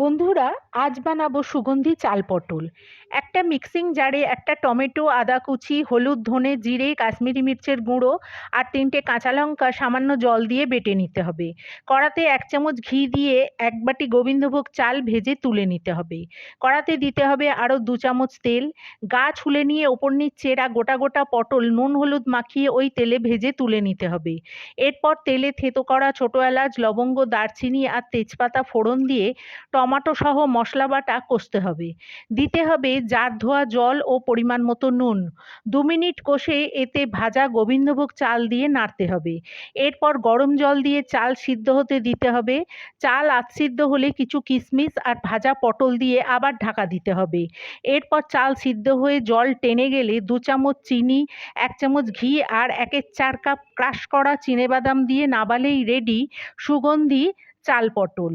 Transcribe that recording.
বন্ধুরা, আজ বানাবো সুগন্ধি চাল পটল। একটা মিক্সিং জারে একটা টমেটো, আদা কুচি, হলুদ, ধনে, জিরে, কাশ্মীরি মির্চের গুঁড়ো আর ৩টে কাঁচা লঙ্কা সামান্য জল দিয়ে বেটে নিতে হবে। কড়াতে ১ চামচ ঘি দিয়ে ১ বাটি গোবিন্দভোগ চাল ভেজে তুলে নিতে হবে। কড়াতে দিতে হবে আরও ২ চামচ তেল। গা ছুলে নিয়ে ওপর নিচ চেরা গোটা গোটা পটল নুন হলুদ মাখিয়ে ওই তেলে ভেজে তুলে নিতে হবে। এরপর তেলে থেঁতো করা ছোটো এলাচ, লবঙ্গ, দারচিনি আর তেজপাতা ফোড়ন দিয়ে টমাটো সহ মশলা বাটা কষতে হবে। দিতে হবে জার ধোয়া জল ও পরিমাণ মতো নুন। ২ মিনিট কষে এতে ভাজা গোবিন্দভোগ চাল দিয়ে নাড়তে হবে। এরপর গরম জল দিয়ে চাল সিদ্ধ হতে দিতে হবে। চাল আধসিদ্ধ হলে কিছু কিশমিশ আর ভাজা পটল দিয়ে আবার ঢাকা দিতে হবে। এরপর চাল সিদ্ধ হয়ে জল টেনে গেলে ২ চামচ চিনি, ১ চামচ ঘি আর ১/৪ কাপ ক্রাশ করা চিনেবাদাম দিয়ে নাবালেই রেডি সুগন্ধি চাল পটল।